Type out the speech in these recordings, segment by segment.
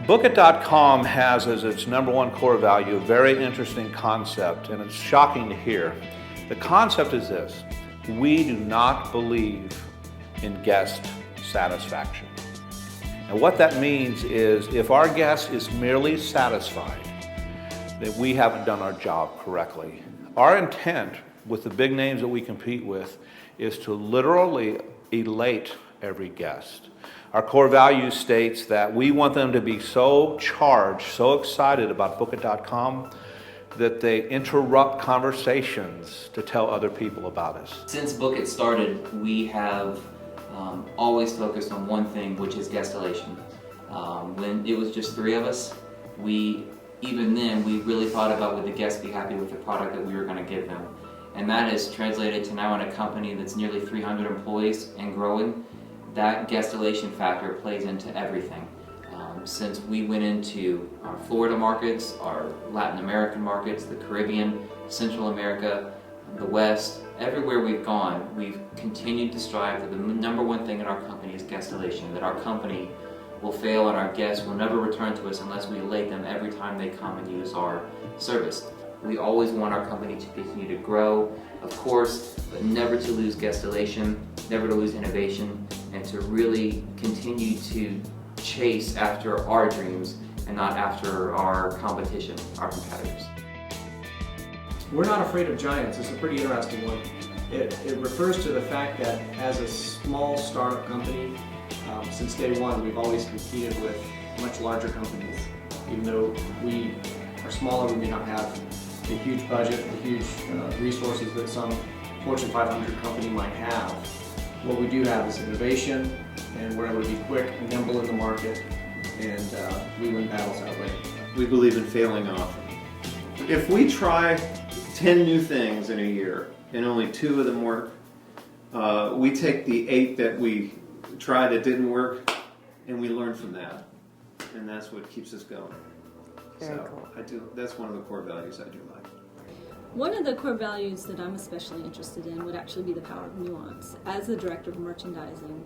BookIt.com has as its #1 core value a very interesting concept, and it's shocking to hear. The concept is this: we do not believe in guest satisfaction. And what that means is if our guest is merely satisfied, then we haven't done our job correctly. Our intent with the big names that we compete with is to literally elate every guest. Our core value states that we want them to be so charged, so excited about BookIt.com that they interrupt conversations to tell other people about us. Since BookIt started, we have always focused on one thing, which is guest-elation. When it was just 3 of us, even then we really thought about would the guests be happy with the product that we were going to give them. And that has translated to now in a company that's nearly 300 employees and growing. That guest-elation factor plays into everything. Since we went into our Florida markets, our Latin American markets, the Caribbean, Central America, the West, everywhere we've gone, we've continued to strive that the #1 thing in our company is guest-elation, that our company will fail and our guests will never return to us unless we elate them every time they come and use our service. We always want our company to continue to grow, of course, but never to lose guest-elation, never to lose innovation, and to really continue to chase after our dreams and not after our competition, our competitors. We're not afraid of giants. It's a pretty interesting one. It refers to the fact that as a small startup company, since day one, we've always competed with much larger companies. Even though we are smaller, we may not have the huge budget, the huge resources that some Fortune 500 company might have. What we do have is innovation, and we're able to be quick and nimble in the market, and we win battles that way. We believe in failing often. If we try 10 new things in a year and only 2 of them work, we take the 8 that we tried that didn't work and we learn from that, and that's what keeps us going. Very cool. That's one of the core values I do like. One of the core values that I'm especially interested in would actually be the power of nuance. As the director of merchandising,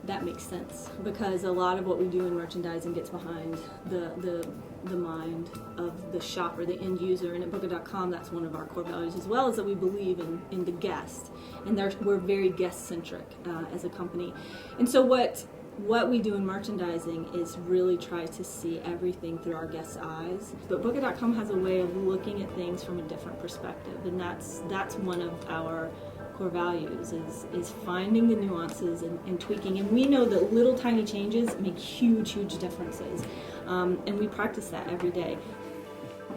that makes sense because a lot of what we do in merchandising gets behind the mind of the shopper, the end user, and at BookIt.com that's one of our core values as well, is that we believe in the guest, and we're very guest-centric as a company. And so what we do in merchandising is really try to see everything through our guests' eyes. But BookIt.com has a way of looking at things from a different perspective, and that's one of our core values is finding the nuances and tweaking. And we know that little tiny changes make huge differences, and we practice that every day.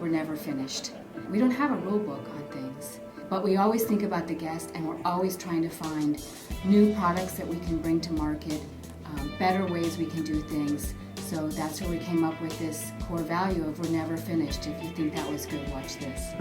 We're never finished. We don't have a rule book on things, but we always think about the guest, and we're always trying to find new products that we can bring to market, better ways we can do things. So that's where we came up with this core value of we're never finished. If you think that was good, watch this.